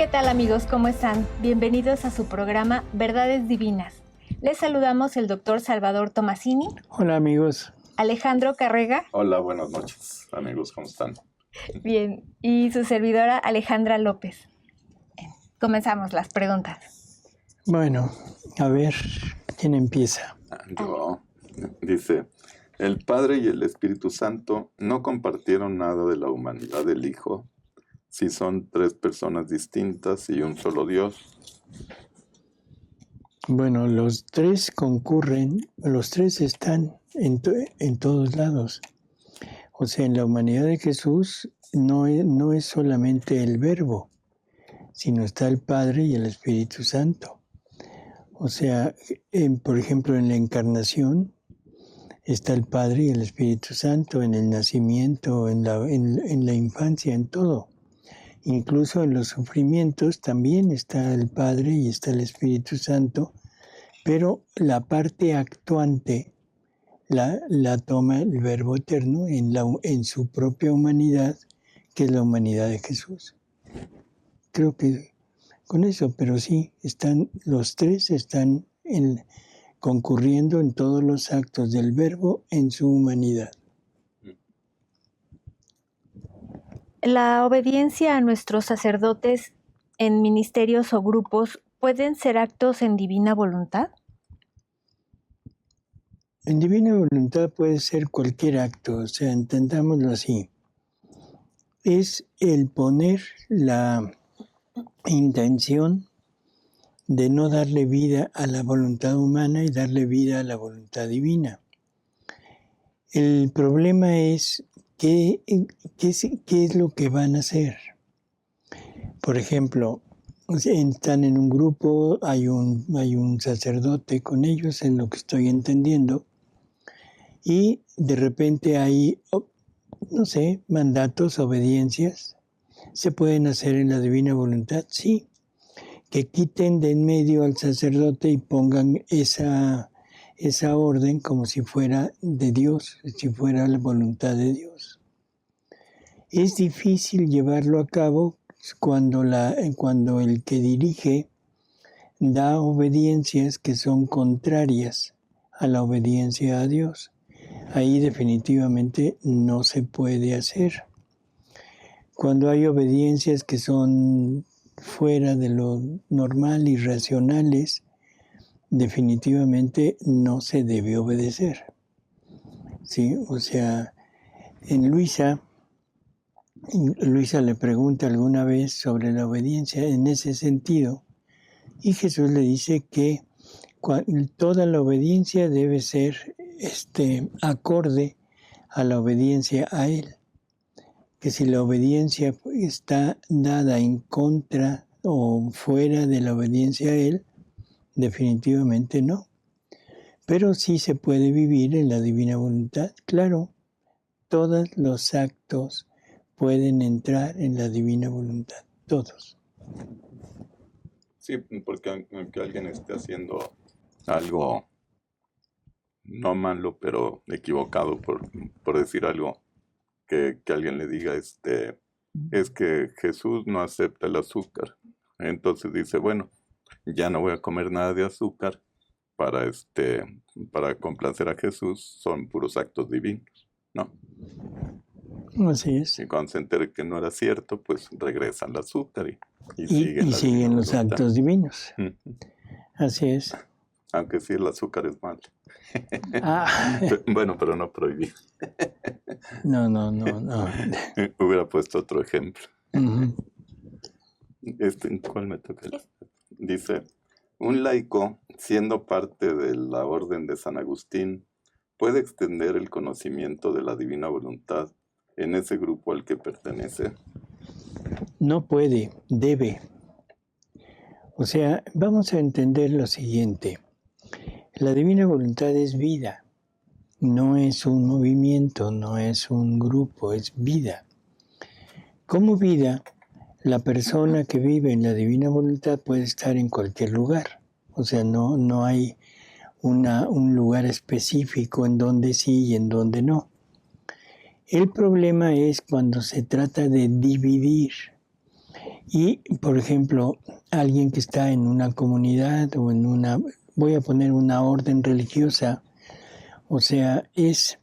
¿qué tal amigos? ¿Cómo están? Bienvenidos a su programa Verdades Divinas. Les saludamos el doctor Salvador Tomasini. Hola amigos. Alejandro Carrega. Hola, buenas noches amigos, ¿cómo están? Bien, y su servidora Alejandra López. Comenzamos las preguntas. Bueno, a ver, ¿quién empieza? Yo, dice, el Padre y el Espíritu Santo no compartieron nada de la humanidad del Hijo, si son tres personas distintas y un solo Dios. Bueno, los tres concurren, los tres están en todos lados. O sea, en la humanidad de Jesús no es solamente el Verbo, sino está el Padre y el Espíritu Santo. O sea, por ejemplo, en la encarnación está el Padre y el Espíritu Santo, en el nacimiento, en la infancia, en todo. Incluso en los sufrimientos también está el Padre y está el Espíritu Santo, pero la parte actuante la toma el Verbo Eterno en su propia humanidad, que es la humanidad de Jesús. Creo que con eso, pero sí, los tres están concurriendo en todos los actos del Verbo en su humanidad. ¿La obediencia a nuestros sacerdotes en ministerios o grupos pueden ser actos en divina voluntad? En divina voluntad puede ser cualquier acto, o sea, entendámoslo así. Es el poner la intención de no darle vida a la voluntad humana y darle vida a la voluntad divina. El problema es qué es lo que van a hacer. Por ejemplo, están en un grupo, hay un sacerdote con ellos, en lo que estoy entendiendo, y de repente hay, no sé, mandatos, obediencias. ¿Se pueden hacer en la divina voluntad? Sí. Que quiten de en medio al sacerdote y pongan esa orden como si fuera de Dios, si fuera la voluntad de Dios. Es difícil llevarlo a cabo cuando el que dirige da obediencias que son contrarias a la obediencia a Dios. Ahí definitivamente no se puede hacer. Cuando hay obediencias que son fuera de lo normal y racionales, definitivamente no se debe obedecer. ¿Sí? O sea, Luisa le pregunta alguna vez sobre la obediencia en ese sentido, y Jesús le dice que toda la obediencia debe ser acorde a la obediencia a Él. Que si la obediencia está dada en contra o fuera de la obediencia a Él, definitivamente no. Pero sí se puede vivir en la divina voluntad. Claro, todos los actos pueden entrar en la divina voluntad, todos. Sí, porque aunque alguien esté haciendo algo no malo, pero equivocado, por decir algo, que alguien le diga, es que Jesús no acepta el azúcar. Entonces dice, bueno, ya no voy a comer nada de azúcar para complacer a Jesús, son puros actos divinos, ¿no? Así es. Y cuando se entere que no era cierto, pues regresa al azúcar y siguen los actos divinos. Así es. Aunque sí, el azúcar es malo. Ah. Bueno, pero no prohibido. No. Hubiera puesto otro ejemplo. Uh-huh. ¿Cuál me toca? Dice, un laico, siendo parte de la orden de San Agustín, puede extender el conocimiento de la divina voluntad en ese grupo al que pertenece. No puede, debe. O sea, vamos a entender lo siguiente. La divina voluntad es vida. No es un movimiento, no es un grupo, es vida. Como vida, la persona que vive en la divina voluntad puede estar en cualquier lugar. O sea, no hay un lugar específico en donde sí y en donde no. El problema es cuando se trata de dividir Y, por ejemplo, alguien que está en una comunidad o en una, voy a poner una orden religiosa, o sea, es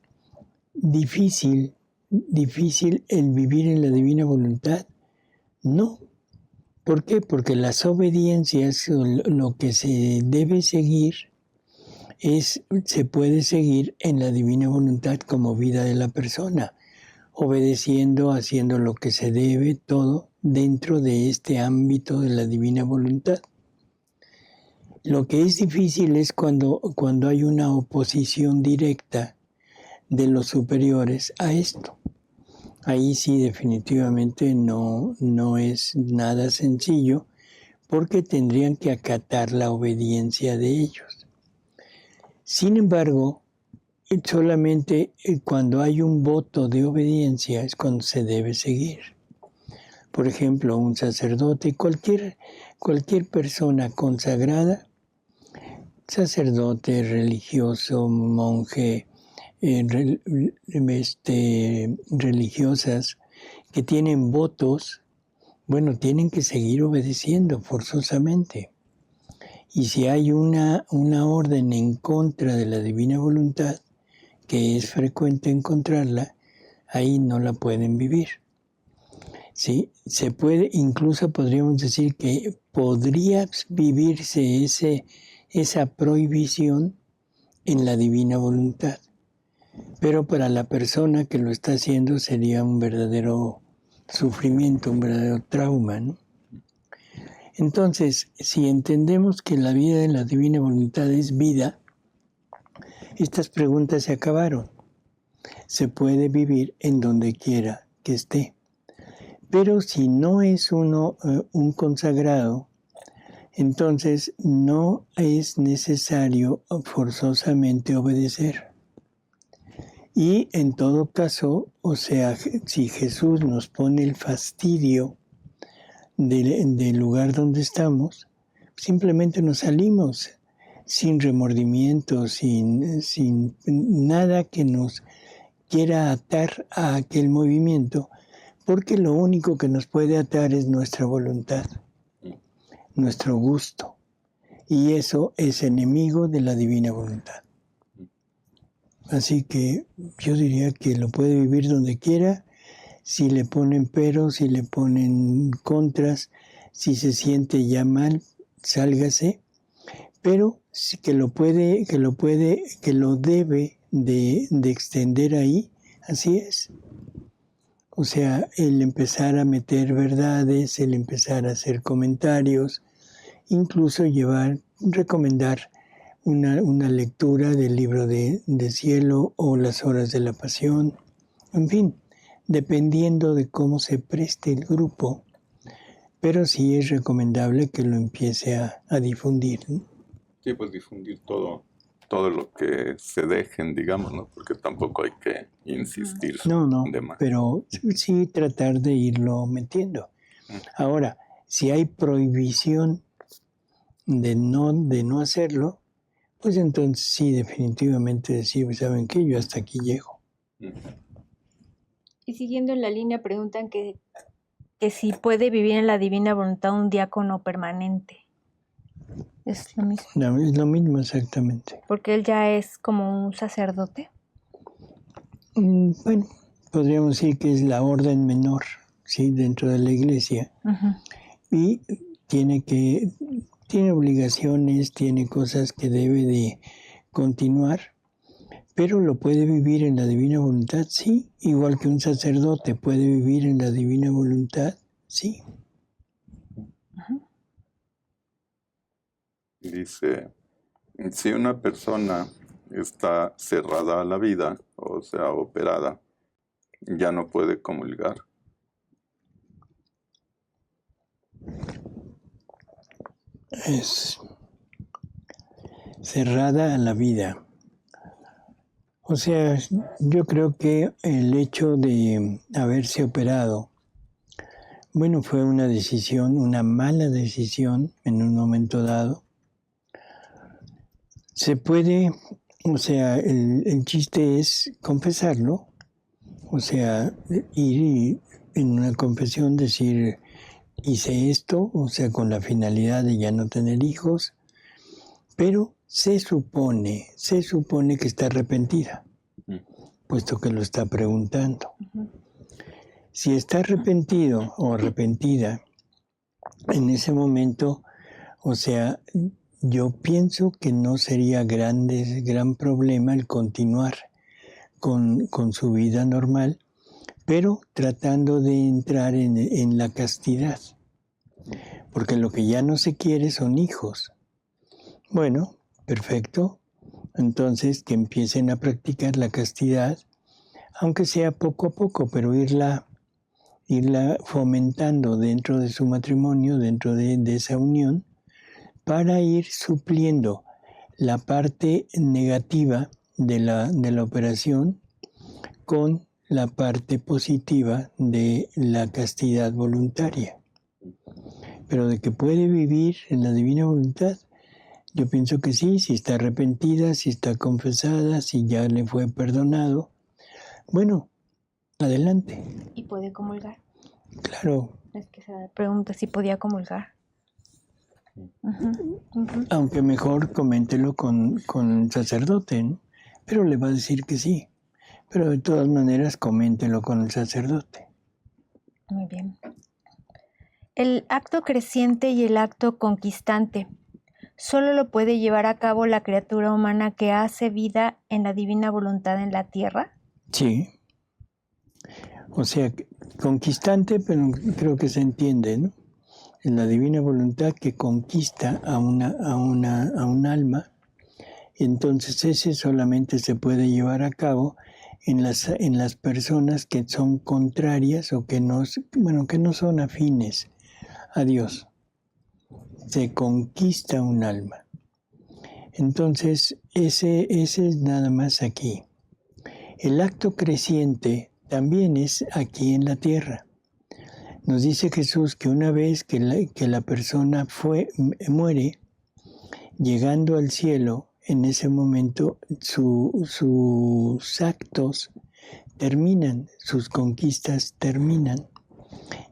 difícil el vivir en la divina voluntad. No. ¿Por qué? Porque las obediencias, lo que se debe seguir, se puede seguir en la divina voluntad como vida de la persona, obedeciendo, haciendo lo que se debe, todo dentro de este ámbito de la divina voluntad. Lo que es difícil es cuando hay una oposición directa de los superiores a esto. Ahí sí definitivamente no es nada sencillo, porque tendrían que acatar la obediencia de ellos. Sin embargo, solamente cuando hay un voto de obediencia es cuando se debe seguir. Por ejemplo, un sacerdote, cualquier persona consagrada, sacerdote, religioso, monje, religiosas que tienen votos, bueno, tienen que seguir obedeciendo forzosamente. Y si hay una orden en contra de la divina voluntad, que es frecuente encontrarla, ahí no la pueden vivir. ¿Sí? Se puede, incluso podríamos decir que podría vivirse esa prohibición en la divina voluntad. Pero para la persona que lo está haciendo sería un verdadero sufrimiento, un verdadero trauma, ¿no? Entonces, si entendemos que la vida de la divina voluntad es vida, estas preguntas se acabaron. Se puede vivir en donde quiera que esté. Pero si no es uno un consagrado, entonces no es necesario forzosamente obedecer. Y en todo caso, o sea, si Jesús nos pone el fastidio del lugar donde estamos, simplemente nos salimos sin remordimiento, sin nada que nos quiera atar a aquel movimiento, porque lo único que nos puede atar es nuestra voluntad, nuestro gusto, y eso es enemigo de la divina voluntad. Así que yo diría que lo puede vivir donde quiera. Si le ponen peros, si le ponen contras, si se siente ya mal, sálgase. Pero sí que lo debe de extender ahí, así es. O sea, el empezar a meter verdades, el empezar a hacer comentarios, incluso recomendar una lectura del libro de Cielo o las horas de la pasión, en fin, dependiendo de cómo se preste el grupo, pero sí es recomendable que lo empiece a difundir, ¿no? Sí, pues difundir todo lo que se dejen, digamos, ¿no? Porque tampoco hay que insistir de más. Pero sí tratar de irlo metiendo. Ahora, si hay prohibición de no hacerlo, pues entonces sí, definitivamente decir, ¿saben qué? Yo hasta aquí llego. Y siguiendo en la línea, preguntan que si puede vivir en la divina voluntad un diácono permanente. Es lo mismo. Es lo mismo exactamente. Porque él ya es como un sacerdote. Bueno, podríamos decir que es la orden menor, ¿sí? Dentro de la iglesia. Uh-huh. Y tiene obligaciones, tiene cosas que debe de continuar, pero lo puede vivir en la divina voluntad, sí, igual que un sacerdote puede vivir en la divina voluntad, sí. Uh-huh. Dice, si una persona está cerrada a la vida, o sea, operada, ya no puede comulgar. Es cerrada a la vida. O sea, yo creo que el hecho de haberse operado, bueno, fue una decisión, una mala decisión en un momento dado. Se puede, o sea, el chiste es confesarlo, o sea, ir en una confesión decir, hice esto, o sea, con la finalidad de ya no tener hijos, pero se supone que está arrepentida, puesto que lo está preguntando. Si está arrepentido o arrepentida, en ese momento, o sea, yo pienso que no sería gran problema el continuar con su vida normal, pero tratando de entrar en la castidad, porque lo que ya no se quiere son hijos. Bueno, perfecto. Entonces, que empiecen a practicar la castidad, aunque sea poco a poco, pero irla fomentando dentro de su matrimonio, dentro de esa unión, para ir supliendo la parte negativa de la operación con la parte positiva de la castidad voluntaria. Pero de que puede vivir en la divina voluntad, yo pienso que sí, si está arrepentida, si está confesada, si ya le fue perdonado. Bueno, adelante. ¿Y puede comulgar? Claro. Es que se pregunta si podía comulgar. Aunque mejor coméntelo con el sacerdote, ¿no? Pero le va a decir que sí. Pero de todas maneras, coméntelo con el sacerdote. Muy bien. El acto creciente y el acto conquistante solo lo puede llevar a cabo la criatura humana que hace vida en la divina voluntad en la tierra. Sí. O sea, conquistante, pero creo que se entiende, ¿no? En la divina voluntad que conquista a un alma, entonces ese solamente se puede llevar a cabo en las personas que son contrarias o que no son afines a Dios. Se conquista un alma. Entonces, ese es nada más aquí. El acto creciente también es aquí en la tierra. Nos dice Jesús que una vez que la persona muere, llegando al cielo, en ese momento sus actos terminan, sus conquistas terminan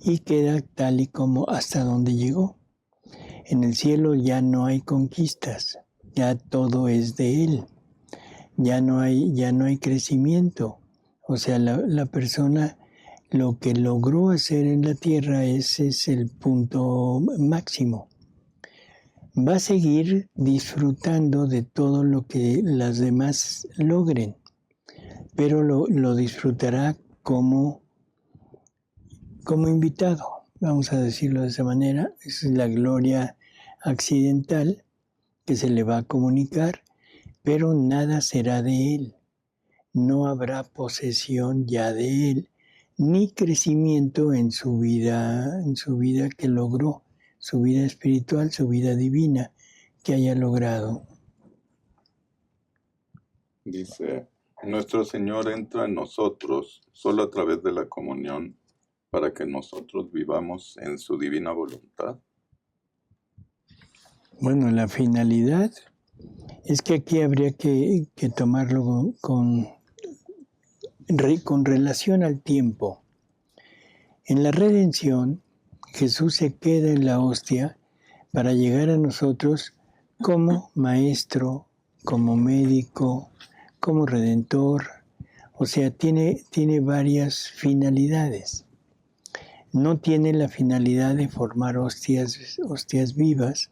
y queda tal y como hasta donde llegó. En el cielo ya no hay conquistas, ya todo es de Él, ya no hay crecimiento. O sea, la persona lo que logró hacer en la tierra ese es el punto máximo. Va a seguir disfrutando de todo lo que las demás logren, pero lo disfrutará como invitado, vamos a decirlo de esa manera. Es la gloria accidental que se le va a comunicar, pero nada será de él. No habrá posesión ya de él, ni crecimiento en su vida que logró, su vida espiritual, su vida divina que haya logrado. Dice, nuestro Señor entra en nosotros solo a través de la comunión para que nosotros vivamos en su divina voluntad. Bueno, la finalidad es que aquí habría que tomarlo con relación al tiempo. En la redención, Jesús se queda en la hostia para llegar a nosotros como maestro, como médico, como redentor. O sea, tiene varias finalidades. No tiene la finalidad de formar hostias vivas,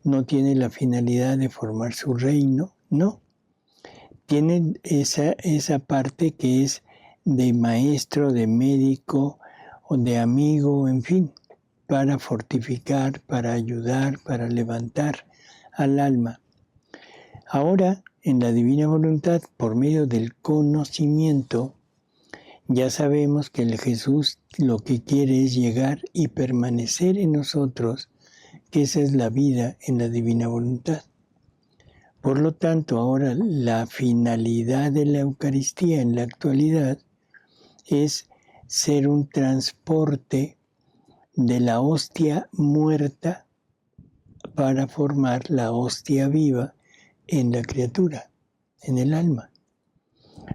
no tiene la finalidad de formar su reino, no. Tiene esa parte que es de maestro, de médico o de amigo, en fin, para fortificar, para ayudar, para levantar al alma. Ahora, en la divina voluntad, por medio del conocimiento, ya sabemos que el Jesús lo que quiere es llegar y permanecer en nosotros, que esa es la vida en la divina voluntad. Por lo tanto, ahora la finalidad de la Eucaristía en la actualidad es ser un transporte de la hostia muerta para formar la hostia viva en la criatura, en el alma.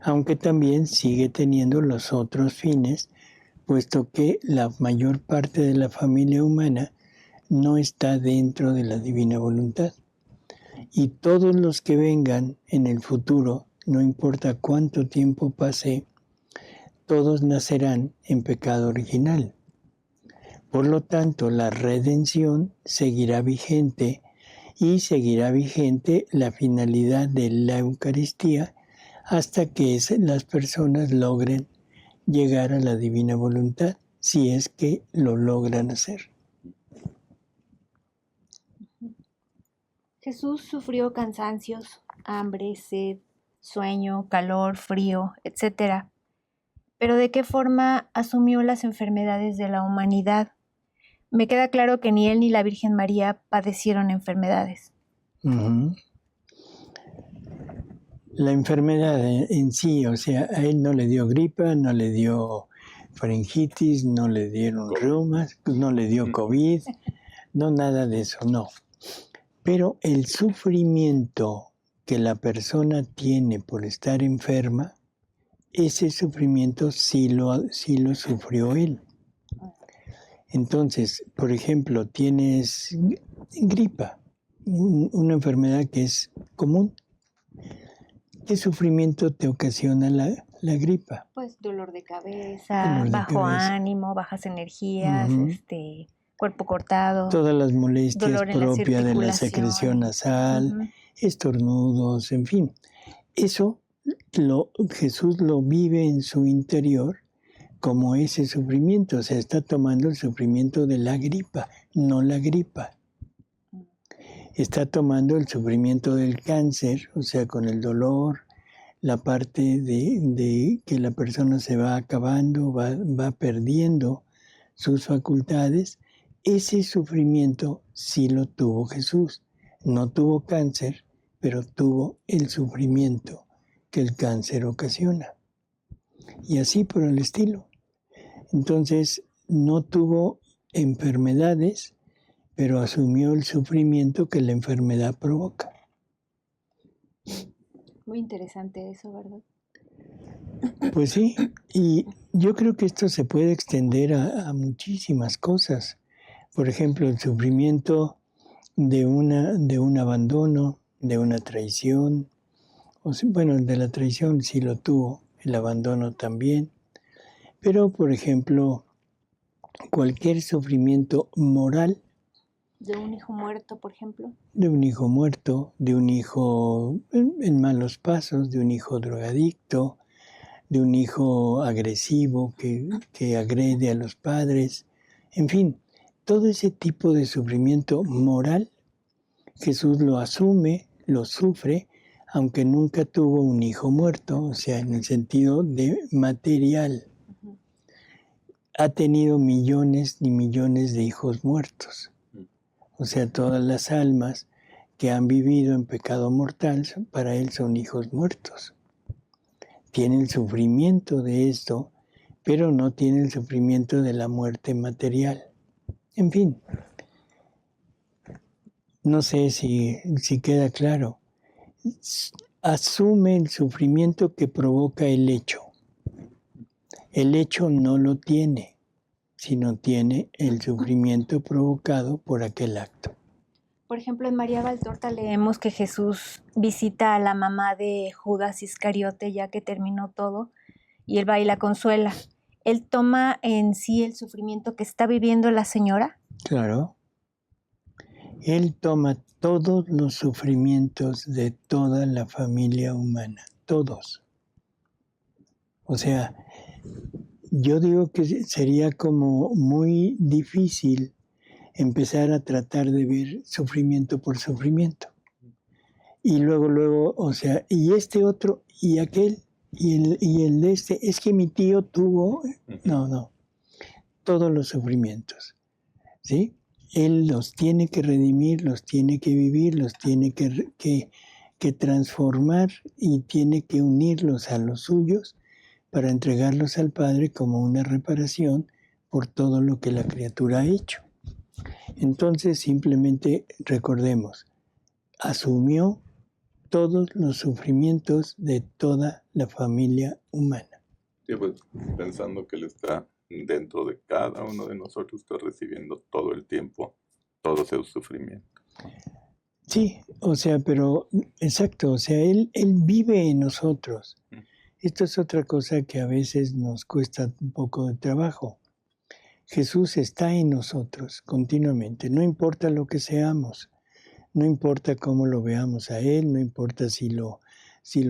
Aunque también sigue teniendo los otros fines puesto que la mayor parte de la familia humana no está dentro de la divina voluntad. Y todos los que vengan en el futuro, no importa cuánto tiempo pase, todos nacerán en pecado original. Por lo tanto, la redención seguirá vigente y seguirá vigente la finalidad de la Eucaristía hasta que las personas logren llegar a la divina voluntad, si es que lo logran hacer. Jesús sufrió cansancios, hambre, sed, sueño, calor, frío, etc. Pero ¿de qué forma asumió las enfermedades de la humanidad? Me queda claro que ni él ni la Virgen María padecieron enfermedades. Uh-huh. La enfermedad en sí, o sea, a él no le dio gripa, no le dio faringitis, no le dieron reumas, no le dio COVID, no nada de eso, no. Pero el sufrimiento que la persona tiene por estar enferma, ese sufrimiento sí lo sufrió él. Entonces, por ejemplo, tienes gripa, una enfermedad que es común. ¿Qué sufrimiento te ocasiona la gripa? Pues dolor de cabeza, bajo ánimo, bajas energías, cuerpo cortado. Todas las molestias propias de la secreción nasal, estornudos, en fin. Eso Jesús lo vive en su interior como ese sufrimiento. O sea, está tomando el sufrimiento de la gripa, no la gripa. Está tomando el sufrimiento del cáncer, o sea, con el dolor, la parte de que la persona se va acabando, va perdiendo sus facultades. Ese sufrimiento sí lo tuvo Jesús. No tuvo cáncer, pero tuvo el sufrimiento que el cáncer ocasiona. Y así por el estilo. Entonces, no tuvo enfermedades, pero asumió el sufrimiento que la enfermedad provoca. Muy interesante eso, ¿verdad? Pues sí, y yo creo que esto se puede extender a muchísimas cosas. Por ejemplo, el sufrimiento de un abandono, de una traición. Bueno, de la traición sí lo tuvo, el abandono también. Pero, por ejemplo, cualquier sufrimiento moral. ¿De un hijo muerto, por ejemplo? De un hijo muerto, de un hijo en malos pasos, de un hijo drogadicto, de un hijo agresivo que agrede a los padres. En fin, todo ese tipo de sufrimiento moral, Jesús lo asume, lo sufre, aunque nunca tuvo un hijo muerto, o sea, en el sentido de material. Ha tenido millones y millones de hijos muertos. O sea, todas las almas que han vivido en pecado mortal, para él son hijos muertos. Tiene el sufrimiento de esto, pero no tiene el sufrimiento de la muerte material. En fin, no sé si queda claro. Asume el sufrimiento que provoca el hecho. El hecho no lo tiene, sino tiene el sufrimiento provocado por aquel acto. Por ejemplo, en María Valtorta leemos que Jesús visita a la mamá de Judas Iscariote ya que terminó todo y él va y la consuela. ¿Él toma en sí el sufrimiento que está viviendo la señora? Claro. Él toma todos los sufrimientos de toda la familia humana, todos. O sea, yo digo que sería como muy difícil empezar a tratar de ver sufrimiento por sufrimiento. Y luego, o sea, y este otro, y aquel, y el de este, es que mi tío tuvo, no, todos los sufrimientos, ¿sí? Él los tiene que redimir, los tiene que vivir, los tiene que transformar y tiene que unirlos a los suyos para entregarlos al Padre como una reparación por todo lo que la criatura ha hecho. Entonces simplemente recordemos, asumió todos los sufrimientos de toda la familia humana. Sí, pues pensando que él está dentro de cada uno de nosotros está recibiendo todo el tiempo todo ese sufrimiento. Sí, o sea, pero exacto, o sea, él vive en nosotros. Esto es otra cosa que a veces nos cuesta un poco de trabajo. Jesús está en nosotros continuamente, no importa lo que seamos, no importa cómo lo veamos a Él, no importa si lo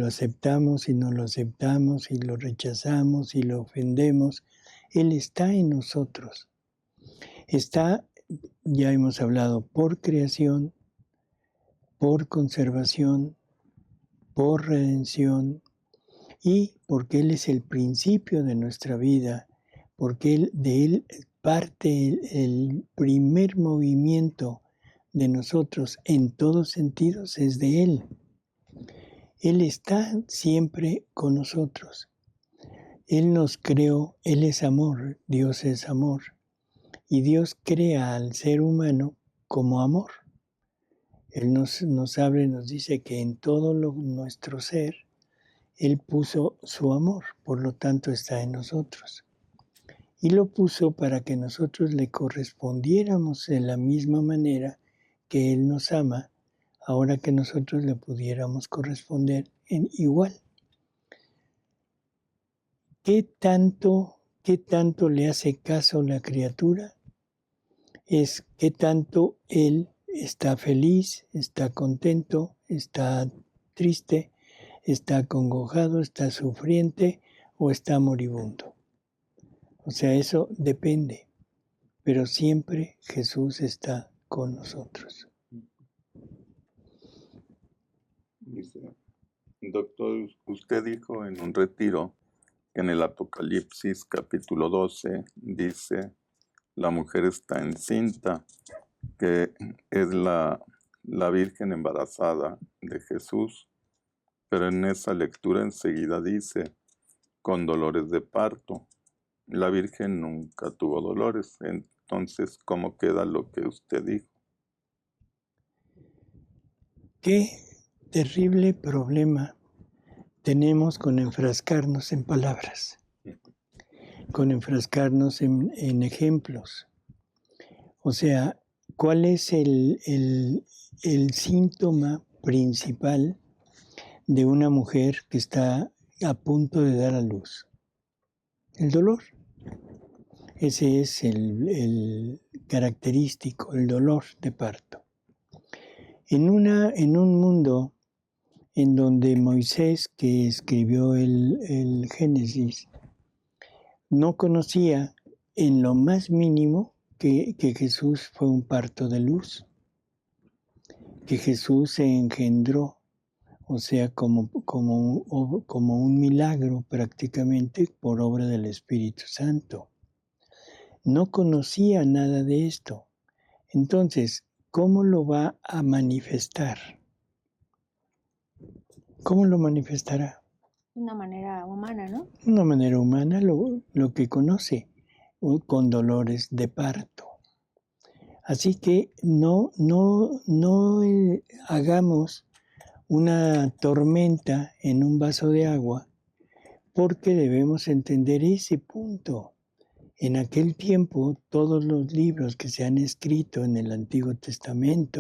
aceptamos, si no lo aceptamos, si lo rechazamos, si lo ofendemos, Él está en nosotros. Está, ya hemos hablado, por creación, por conservación, por redención y porque Él es el principio de nuestra vida, porque de Él parte el primer movimiento de nosotros en todos sentidos es de Él. Él está siempre con nosotros. Él nos creó, Él es amor, Dios es amor. Y Dios crea al ser humano como amor. Él nos habla y nos dice que en todo nuestro ser, Él puso su amor, por lo tanto está en nosotros. Y lo puso para que nosotros le correspondiéramos de la misma manera que Él nos ama, ahora que nosotros le pudiéramos corresponder en igual. ¿Qué tanto le hace caso la criatura? Es qué tanto Él está feliz, está contento, está triste, está acongojado, está sufriente o está moribundo. O sea, eso depende, pero siempre Jesús está con nosotros. Dice, doctor, usted dijo en un retiro que en el Apocalipsis capítulo 12 dice, la mujer está encinta, que es la Virgen embarazada de Jesús, pero en esa lectura enseguida dice, con dolores de parto. La Virgen nunca tuvo dolores, entonces, ¿cómo queda lo que usted dijo? Qué terrible problema tenemos con enfrascarnos en palabras, con enfrascarnos en ejemplos. O sea, ¿cuál es el síntoma principal de una mujer que está a punto de dar a luz? El dolor. Ese es el característico, el dolor de parto. En un mundo en donde Moisés, que escribió el Génesis, no conocía en lo más mínimo que Jesús fue un parto de luz, que Jesús se engendró, o sea, como un milagro prácticamente por obra del Espíritu Santo. No conocía nada de esto. Entonces, ¿cómo lo va a manifestar? ¿Cómo lo manifestará? De una manera humana, ¿no? De una manera humana, lo que conoce, con dolores de parto. Así que no hagamos una tormenta en un vaso de agua, porque debemos entender ese punto. En aquel tiempo, todos los libros que se han escrito en el Antiguo Testamento,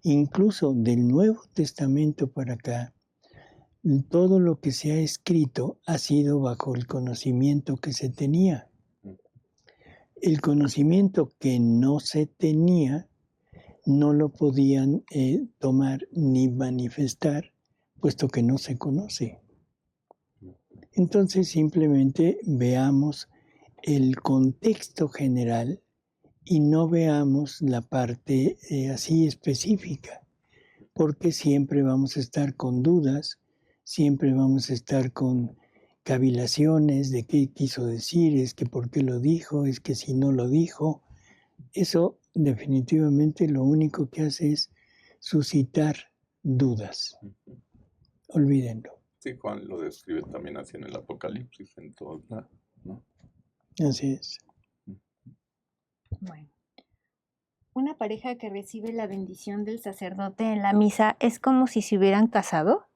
incluso del Nuevo Testamento para acá, todo lo que se ha escrito ha sido bajo el conocimiento que se tenía. El conocimiento que no se tenía no lo podían tomar ni manifestar, puesto que no se conoce. Entonces simplemente veamos el contexto general y no veamos la parte así específica, porque siempre vamos a estar con dudas, siempre vamos a estar con cavilaciones de qué quiso decir, es que por qué lo dijo, es que si no lo dijo. Eso definitivamente lo único que hace es suscitar dudas. Olvídenlo. Sí, Juan lo describe también así en el Apocalipsis, en todos lados, ¿no? Así es. Bueno. Una pareja que recibe la bendición del sacerdote en la misa es como si se hubieran casado.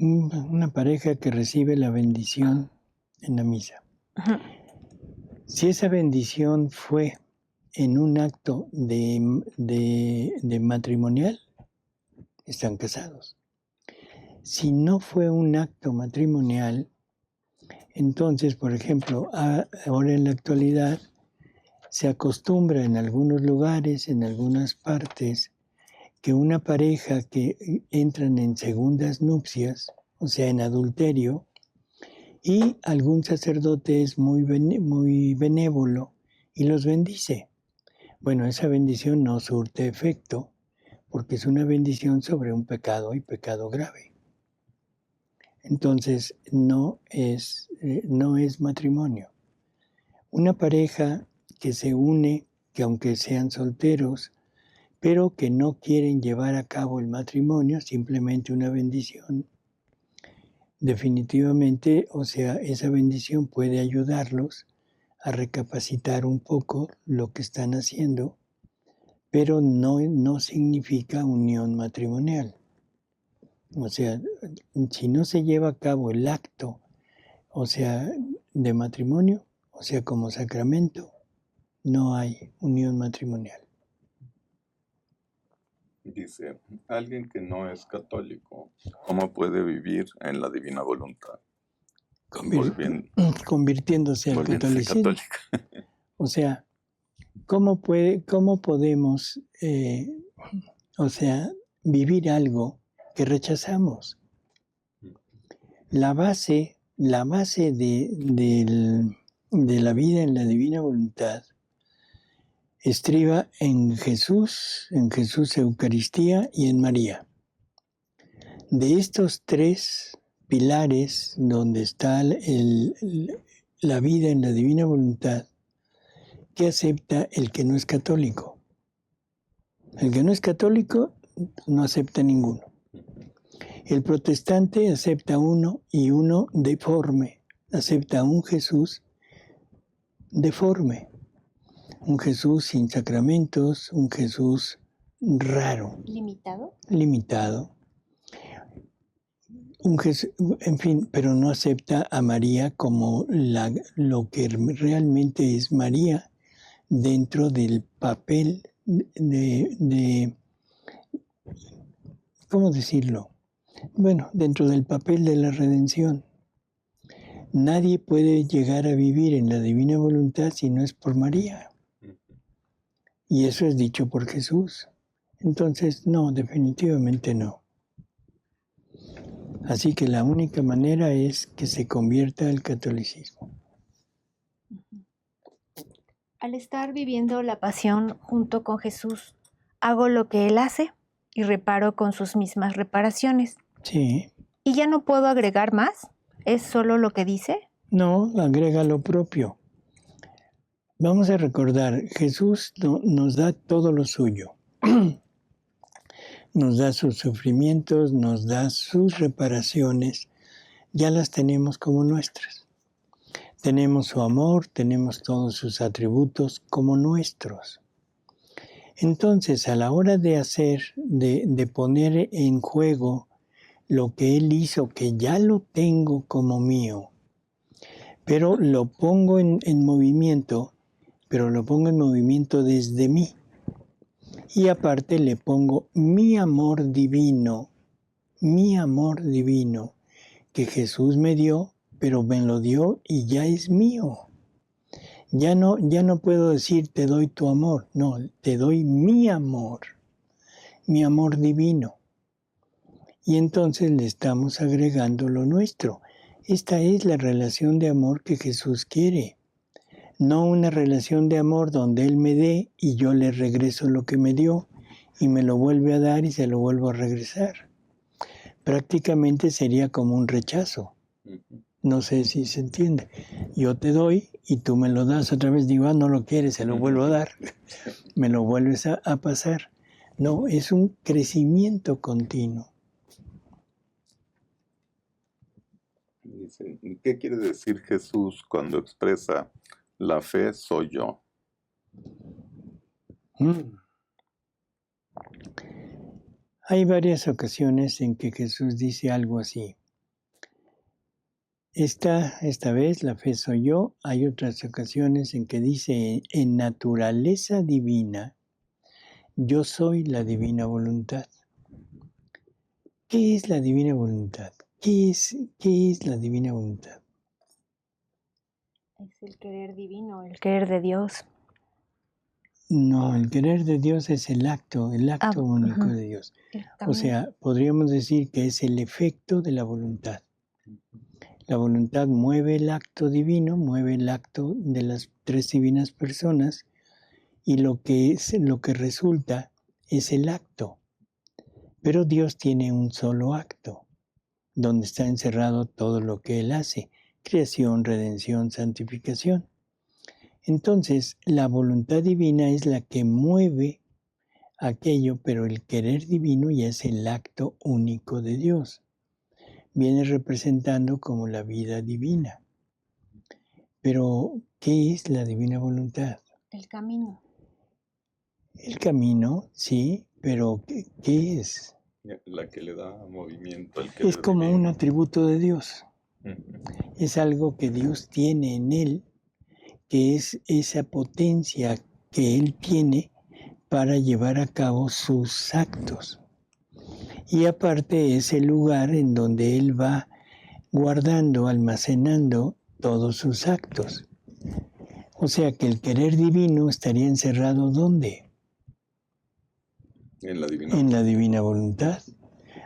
una pareja que recibe la bendición en la misa. Ujú. Si esa bendición fue en un acto de matrimonial, están casados. Si no fue un acto matrimonial, entonces, por ejemplo, ahora en la actualidad se acostumbra en algunos lugares, en algunas partes, que una pareja que entran en segundas nupcias, o sea, en adulterio, y algún sacerdote es muy benévolo y los bendice. Bueno, esa bendición no surte efecto porque es una bendición sobre un pecado y pecado grave. Entonces, no es matrimonio. Una pareja que se une, que aunque sean solteros, pero que no quieren llevar a cabo el matrimonio, simplemente una bendición, definitivamente, o sea, esa bendición puede ayudarlos a recapacitar un poco lo que están haciendo, pero no significa unión matrimonial. O sea, si no se lleva a cabo el acto, o sea, de matrimonio, o sea, como sacramento, no hay unión matrimonial. Dice, alguien que no es católico, ¿cómo puede vivir en la divina voluntad? Convirtiéndose al Volviéndose catolicismo. católica. O sea, ¿cómo podemos, o sea, vivir algo que rechazamos? La base de la vida en la divina voluntad estriba en Jesús Eucaristía y en María. De estos tres pilares donde está la vida en la divina voluntad, ¿qué acepta el que no es católico? El que no es católico no acepta ninguno. El protestante acepta uno y uno deforme, acepta un Jesús deforme, un Jesús sin sacramentos, un Jesús raro, limitado. Un Jesús, en fin, pero no acepta a María como lo que realmente es María dentro del papel de ¿cómo decirlo? Bueno, dentro del papel de la redención. Nadie puede llegar a vivir en la divina voluntad si no es por María. Y eso es dicho por Jesús. Entonces, no, definitivamente no. Así que la única manera es que se convierta al catolicismo. Al estar viviendo la pasión junto con Jesús, hago lo que Él hace y reparo con sus mismas reparaciones. Sí. ¿Y ya no puedo agregar más? ¿Es solo lo que dice? No, agrega lo propio. Vamos a recordar, Jesús nos da todo lo suyo. Nos da sus sufrimientos, nos da sus reparaciones, ya las tenemos como nuestras. Tenemos su amor, tenemos todos sus atributos como nuestros. Entonces, a la hora de de poner en juego lo que Él hizo, que ya lo tengo como mío, pero lo pongo en movimiento, pero lo pongo en movimiento desde mí. Y aparte le pongo mi amor divino, que Jesús me dio, pero me lo dio y ya es mío. Ya no puedo decir te doy tu amor, no, te doy mi amor divino. Y entonces le estamos agregando lo nuestro. Esta es la relación de amor que Jesús quiere. No una relación de amor donde Él me dé y yo le regreso lo que me dio y me lo vuelve a dar y se lo vuelvo a regresar. Prácticamente sería como un rechazo. No sé si se entiende. Yo te doy y tú me lo das otra vez. Digo, no lo quieres, se lo vuelvo a dar. Me lo vuelves a pasar. No, es un crecimiento continuo. ¿Qué quiere decir Jesús cuando expresa la fe soy yo? Hay varias ocasiones en que Jesús dice algo así. Esta vez la fe soy yo. Hay otras ocasiones en que dice en naturaleza divina, yo soy la divina voluntad. ¿Qué es la divina voluntad? ¿Qué es la divina voluntad? Es el querer divino, el querer de Dios. No, el querer de Dios es el acto único de Dios. O sea, podríamos decir que es el efecto de la voluntad. La voluntad mueve el acto divino, mueve el acto de las tres divinas personas, y lo que resulta es el acto. Pero Dios tiene un solo acto, donde está encerrado todo lo que Él hace: creación, redención, santificación. Entonces, la voluntad divina es la que mueve aquello, pero el querer divino ya es el acto único de Dios. Viene representando como la vida divina. Pero, ¿qué es la divina voluntad? El camino. El camino, sí, pero ¿qué es? La que le da movimiento al querer Es como divino. un atributo de Dios. Es algo que Dios tiene en Él, que es esa potencia que Él tiene para llevar a cabo sus actos. Y aparte es el lugar en donde Él va guardando, almacenando todos sus actos. O sea que el querer divino estaría encerrado ¿dónde? En la divina. En la divina voluntad.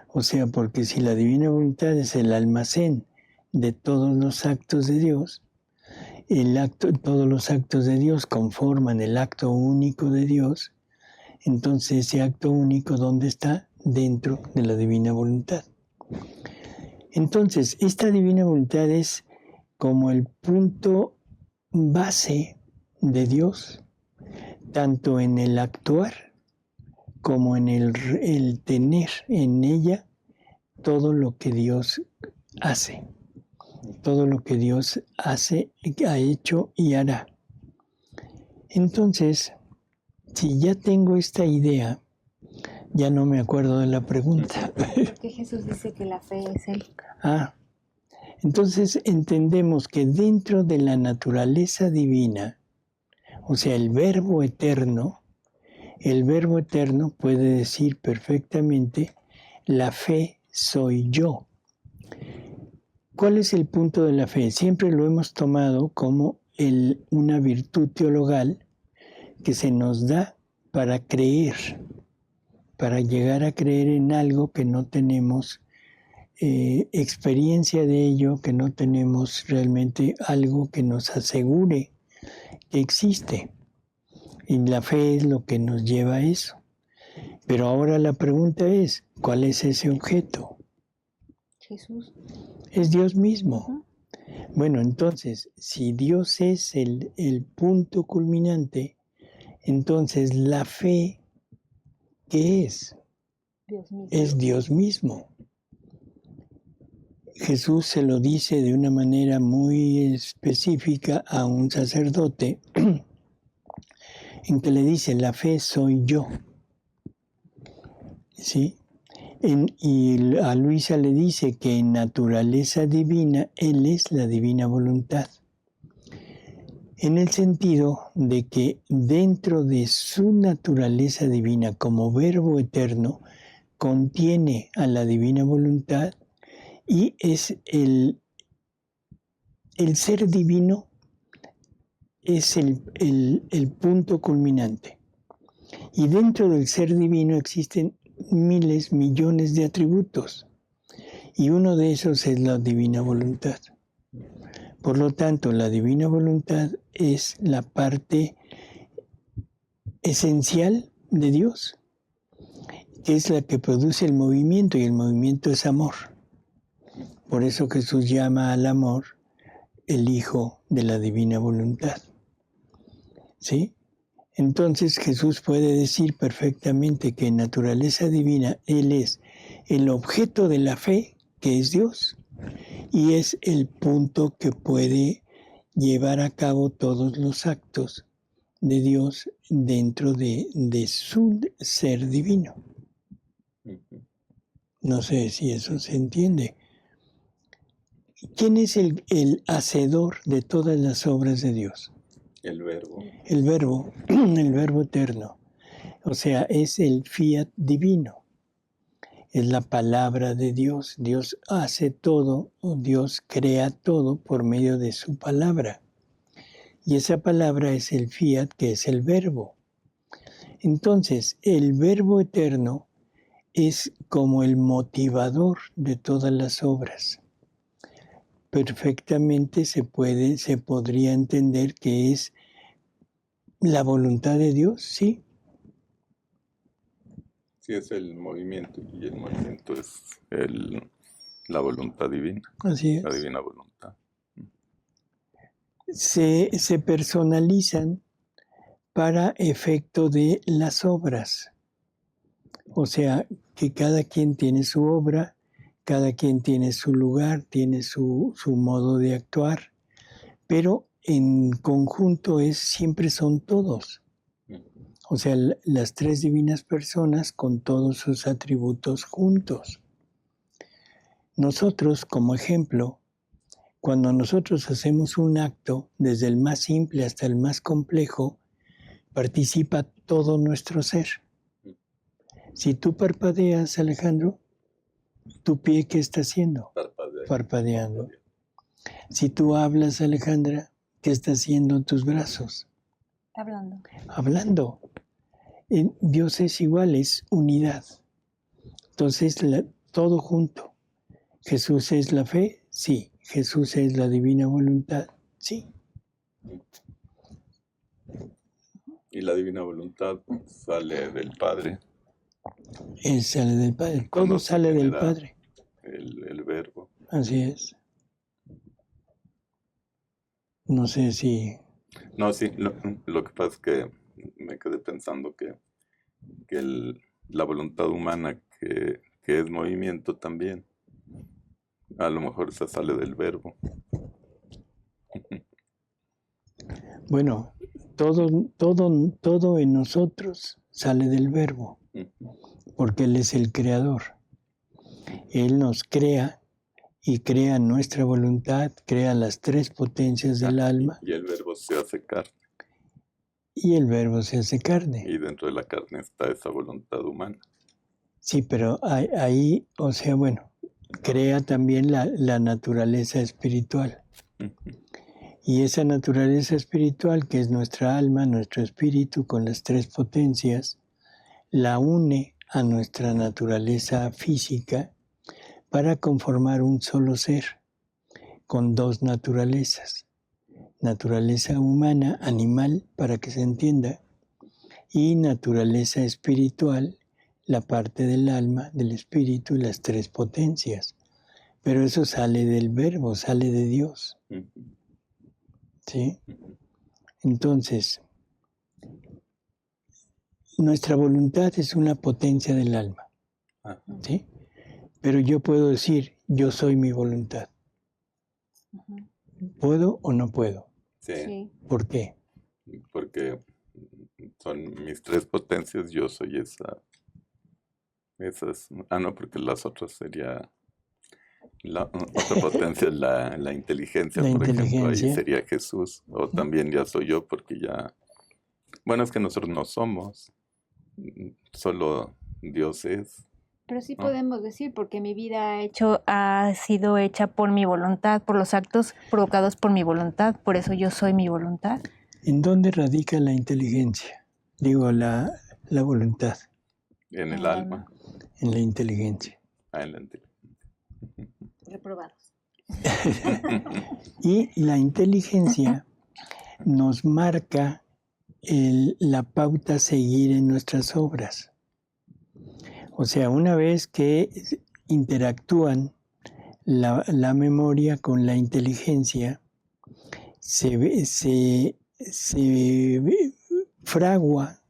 O sea, porque si la divina voluntad es el almacén de todos los actos de Dios, todos los actos de Dios conforman el acto único de Dios, entonces ese acto único, ¿dónde está? Dentro de la divina voluntad. Entonces, esta divina voluntad es como el punto base de Dios, tanto en el actuar como en el tener en ella todo lo que Dios hace. Todo lo que Dios hace, ha hecho y hará. Entonces, si ya tengo esta idea, ya no me acuerdo de la pregunta. Porque Jesús dice que la fe es Él. Entonces entendemos que dentro de la naturaleza divina, o sea, el Verbo eterno puede decir perfectamente, la fe soy yo. ¿Cuál es el punto de la fe? Siempre lo hemos tomado como una virtud teologal que se nos da para creer, para llegar a creer en algo que no tenemos experiencia de ello, que no tenemos realmente algo que nos asegure que existe. Y la fe es lo que nos lleva a eso. Pero ahora la pregunta es, ¿cuál es ese objeto? Jesús. Es Dios mismo. Bueno, entonces, si Dios es el punto culminante, entonces la fe, ¿qué es? Dios mismo. Es Dios mismo. Jesús se lo dice de una manera muy específica a un sacerdote, en que le dice, la fe soy yo. ¿Sí? Y a Luisa le dice que en naturaleza divina, Él es la divina voluntad. En el sentido de que dentro de su naturaleza divina, como Verbo eterno, contiene a la divina voluntad y es el ser divino, es el punto culminante. Y dentro del ser divino existen miles, millones de atributos. Y uno de esos es la divina voluntad. Por lo tanto, la divina voluntad es la parte esencial de Dios, que es la que produce el movimiento, y el movimiento es amor. Por eso Jesús llama al amor el Hijo de la divina voluntad. ¿Sí? Entonces Jesús puede decir perfectamente que en naturaleza divina Él es el objeto de la fe, que es Dios, y es el punto que puede llevar a cabo todos los actos de Dios dentro de su ser divino. No sé si eso se entiende. ¿quién es el hacedor de todas las obras de Dios? El verbo. El verbo eterno. O sea, es el fiat divino. Es la palabra de Dios. Dios hace todo, o Dios crea todo por medio de su palabra. Y esa palabra es el fiat, que es el verbo. Entonces, el verbo eterno es como el motivador de todas las obras. Perfectamente se podría entender que es la voluntad de Dios, sí. Sí, es el movimiento, y el movimiento es la voluntad divina, Así es. la divina voluntad. Se personalizan para efecto de las obras. O sea, que cada quien tiene su obra, cada quien tiene su lugar, tiene su modo de actuar, pero en conjunto siempre son todos. O sea, las tres divinas personas con todos sus atributos juntos. Nosotros, como ejemplo, cuando nosotros hacemos un acto, desde el más simple hasta el más complejo, participa todo nuestro ser. Si tú parpadeas, Alejandro, ¿tu pie qué está haciendo? Parpadeando. Si tú hablas, Alejandra, ¿qué está haciendo tus brazos? Hablando. Dios es igual, es unidad. Entonces, todo junto. ¿Jesús es la fe? Sí. ¿Jesús es la divina voluntad? Sí. Y la divina voluntad sale del Padre. Él sale del Padre. Todo sale del Padre. El verbo. Así es. No sé si... No, sí, lo que pasa es que me quedé pensando que la voluntad humana, que es movimiento también, a lo mejor esa sale del verbo. Bueno, todo en nosotros sale del verbo, porque Él es el creador. Él nos crea y crea nuestra voluntad, crea las tres potencias del alma. Y el verbo se hace carne. Y el verbo se hace carne. Y dentro de la carne está esa voluntad humana. Sí, pero ahí, o sea, bueno, crea también la naturaleza espiritual. Y esa naturaleza espiritual, que es nuestra alma, nuestro espíritu, con las tres potencias, la une a nuestra naturaleza física para conformar un solo ser, con dos naturalezas. Naturaleza humana, animal, para que se entienda, y naturaleza espiritual, la parte del alma, del espíritu y las tres potencias. Pero eso sale del verbo, sale de Dios. ¿Sí? Entonces, nuestra voluntad es una potencia del alma. ¿Sí? Pero yo puedo decir, yo soy mi voluntad. ¿Puedo o no puedo? Sí. ¿Por qué? Porque son mis tres potencias, yo soy esas. No, porque las otras sería... La otra potencia es la inteligencia, por ejemplo, ahí sería Jesús. O también ya soy yo, porque ya... Bueno, es que nosotros no somos, solo Dios es. Pero sí podemos decir, porque mi vida ha sido hecha por mi voluntad, por los actos provocados por mi voluntad, por eso yo soy mi voluntad. ¿En dónde radica la inteligencia? Digo, la voluntad. En el alma. En la inteligencia. En la inteligencia. Reprobados. Y la inteligencia nos marca la pauta a seguir en nuestras obras. O sea, una vez que interactúan la memoria con la inteligencia, se fragua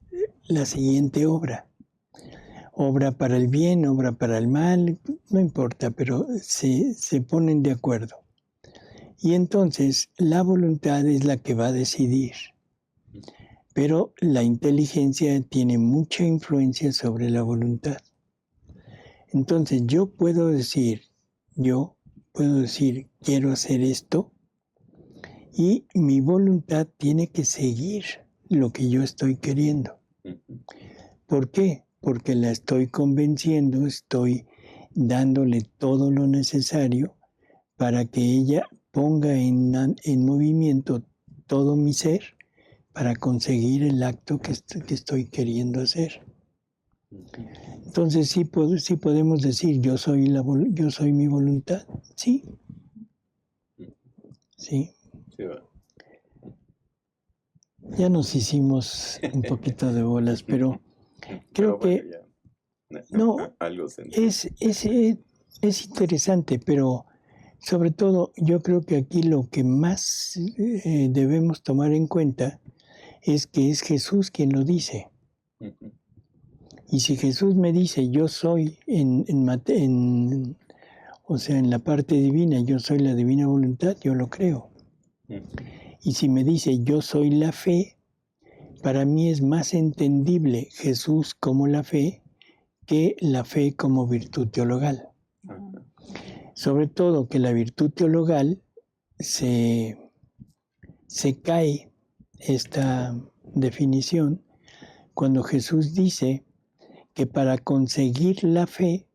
la siguiente obra. Obra para el bien, obra para el mal, no importa, pero se ponen de acuerdo. Y entonces la voluntad es la que va a decidir. Pero la inteligencia tiene mucha influencia sobre la voluntad. Entonces yo puedo decir puedo decir, quiero hacer esto, y mi voluntad tiene que seguir lo que yo estoy queriendo. ¿Por qué? Porque la estoy convenciendo, estoy dándole todo lo necesario para que ella ponga en movimiento todo mi ser para conseguir el acto que estoy queriendo hacer. Entonces sí podemos decir, yo soy mi voluntad. Sí. Sí. Ya nos hicimos un poquito de bolas, pero creo que no, es interesante, pero sobre todo yo creo que aquí lo que más debemos tomar en cuenta es que es Jesús quien lo dice. Y si Jesús me dice, yo soy o sea, en la parte divina, yo soy la divina voluntad, yo lo creo. Y si me dice, yo soy la fe, para mí es más entendible Jesús como la fe que la fe como virtud teologal. Sobre todo que la virtud teologal se cae esta definición cuando Jesús dice que para conseguir la fe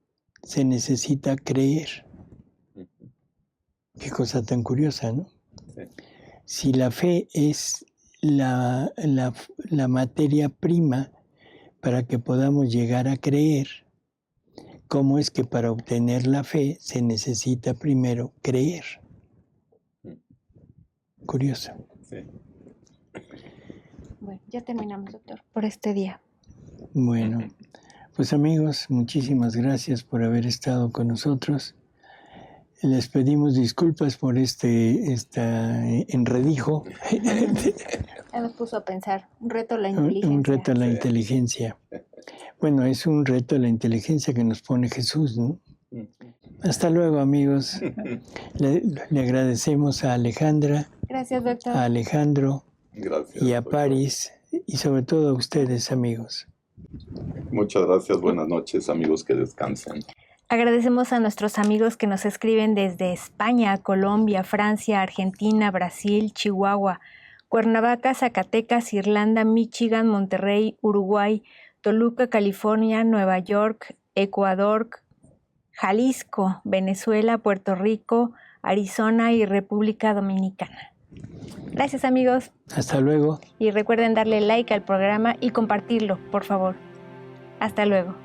se necesita creer. Qué cosa tan curiosa, ¿no? Sí. Si la fe es la materia prima para que podamos llegar a creer, ¿cómo es que para obtener la fe se necesita primero creer? Curioso. Sí. Bueno, ya terminamos, doctor, por este día. Bueno, pues amigos, muchísimas gracias por haber estado con nosotros. Les pedimos disculpas por este enredijo. Ya nos puso a pensar, un reto a la inteligencia. Un reto a la inteligencia. Bueno, es un reto a la inteligencia que nos pone Jesús, ¿no? Hasta luego, amigos. Le agradecemos a Alejandra. Gracias, doctor. A Alejandro. Gracias, y a doctor. Paris. Y sobre todo a ustedes, amigos. Muchas gracias. Buenas noches, amigos, que descansen. Agradecemos a nuestros amigos que nos escriben desde España, Colombia, Francia, Argentina, Brasil, Chihuahua, Cuernavaca, Zacatecas, Irlanda, Michigan, Monterrey, Uruguay, Toluca, California, Nueva York, Ecuador, Jalisco, Venezuela, Puerto Rico, Arizona y República Dominicana. Gracias, amigos. Hasta luego. Y recuerden darle like al programa y compartirlo, por favor. Hasta luego.